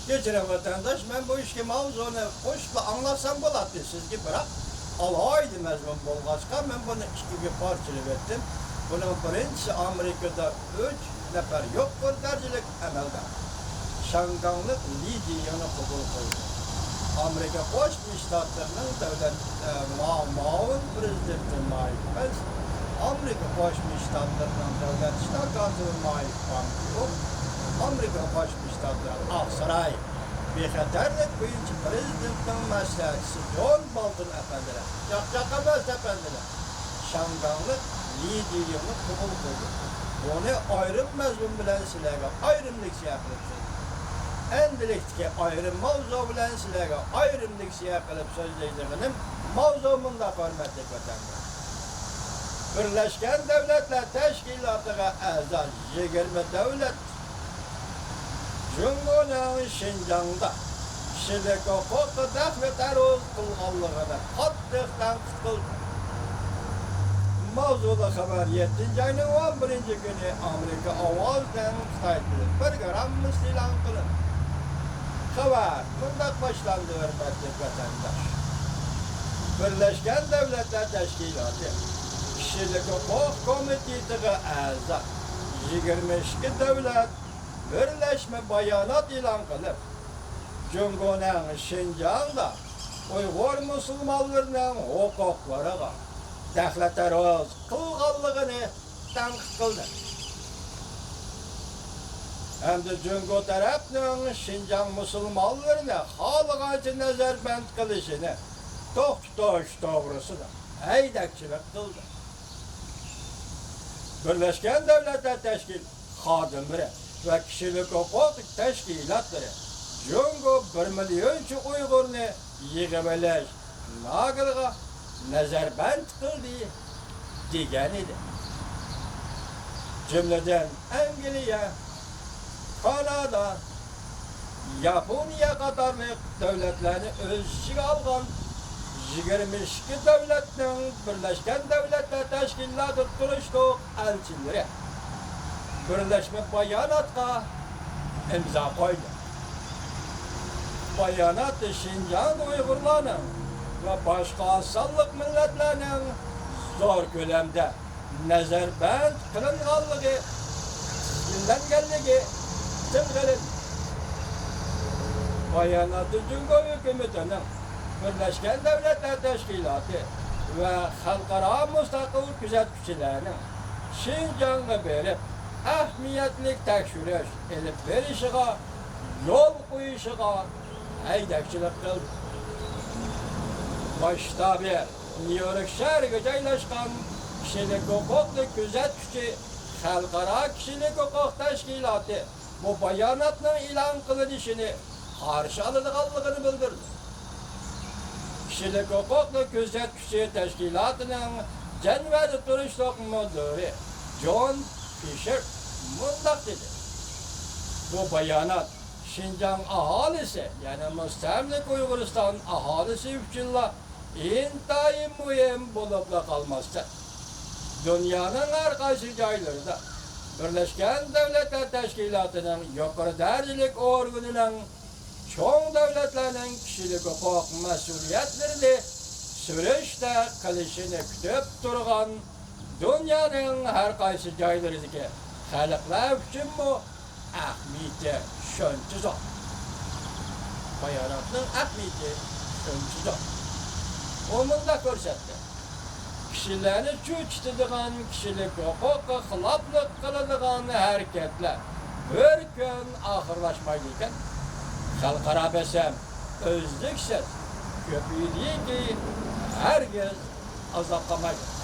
Geçiren vatandaş, ben bu işki mavzunu hoşla anlatsam buladı sizgi bırak. Alaydı mezmun bolgaçka, ben bunu iki parçalı ettim. Bunun birincisi Amerika'da 3 nefer yok kurtarıcılık emelde. Şanganlık Lidya'nı kabul kıldı. Amerika Koçmuş Ştatlarının devlet Maun prezidenti Mike Pence, Amerika Koçmuş Ştatlarının devlet ştakatı Mike Pompeo, Amerika Koçmuş Ştatları Aksaray Bexaterlik birinci prezidentin məsləhətçisi John Bolton efendiler, Yakacakabaz efendiler, Şanganlık Lidya'nı kabul kıldı. Onu ayrım mezmun bilen siləgə ayrımlık siyaqlıqsın. Endilikki ayrım mavzu bilen siləgə ayrımlık siyaqlıq sözleydiğinin mavzumunda hörmətlik vətəndaş. Birleşken Devletler Teşkilatı'na əza 20 devlet Cumhuriyet Şinjan'da kişilik hukuk ve terör kılğanlığına katlıqdan tutuldu. Mavzuda haber 7. ayının 11. günü Amerika avazdan Xitay'da bir gram ilan kılın. Haber bundak başlandı hürmetli vatandaş. Birleşken Devletler Teşkilatı Kişilik Hukuk Komiteti'ne əza 22 devlet birleşme bayanat ilan kılıp Cumhuriyet Şinjan'da Uygur Müslümanlarının hukuklarına Dəxlətəroz qılğanlığını tənqid qıldı. Həm də Cüngo tərəfinin Şinjan müsəlmanlarına xalqancı nəzərbənd qilishini to'xtatish to'g'risida haydakchilik qildi. Birleşken Devletler Teşkil xodimlari va kishilik huquq tashkilotlari Cüngo 1 millionchi Uyg'urni yig'ib olish nagilga nazarband qildi degan edi. Cümleden Angliya, Kanada, Yaponiya qatorli devletlerini öz içine algan 22 devletinin Birleşken Devletler Teşkilatı turuşluq elçileri birleşme bayanatga imza koydu. Bayanat Şinjan Uygurlarının ve başka asallık milletlerinin zor kölemde nezarband kılınganlığı, dinlengenliği tılgırın. Bayanatı Cumhur Hükümeti'nin Birleşken Devletler Teşkilatı ve halkara müstakil gözetçilerinin Şinjan'a verip ahmiyetlik tekşürüş edip verişine, yol koyuşuna haydakçılık kıldı. Başta bir New York şehri joylashgan kişilik hukuk gözetçi Halkara Kişilik Hukuk Teşkilatı bu bayanatın ilan kılınışını karşı alınganlığını bildirdi. Kişilik hukuk gözetçi teşkilatının Cenevre turuşluq müdürü John Fisher mundak dedi. Bu bayanat Şinjan ahalisi yani müstemlik Uyguristan ahalisi üçünla intayı mühim bulup da kalmazsa dünyanın her kaysi joylarında Birleşken Devletler Teşkilatı'nın yukarı derecelik organının çoğun devletlerinin kişilik hukuk mesuliyetlerini sürüşte kılışını kütüp durgan dünyanın her kaysi joylarındaki halklar için bu ahmiyeti şönçü zor. Bayanatın ahmiyeti şönçü zor. Onu da görsetti. Kişilerini çüçtüdüğün kişilik hukuka xilaflık kılıdığın hareketler bir gün ahırlaşmayırken halkara besem özlüksiz köpüydüğü ki herkes azaplamaydı.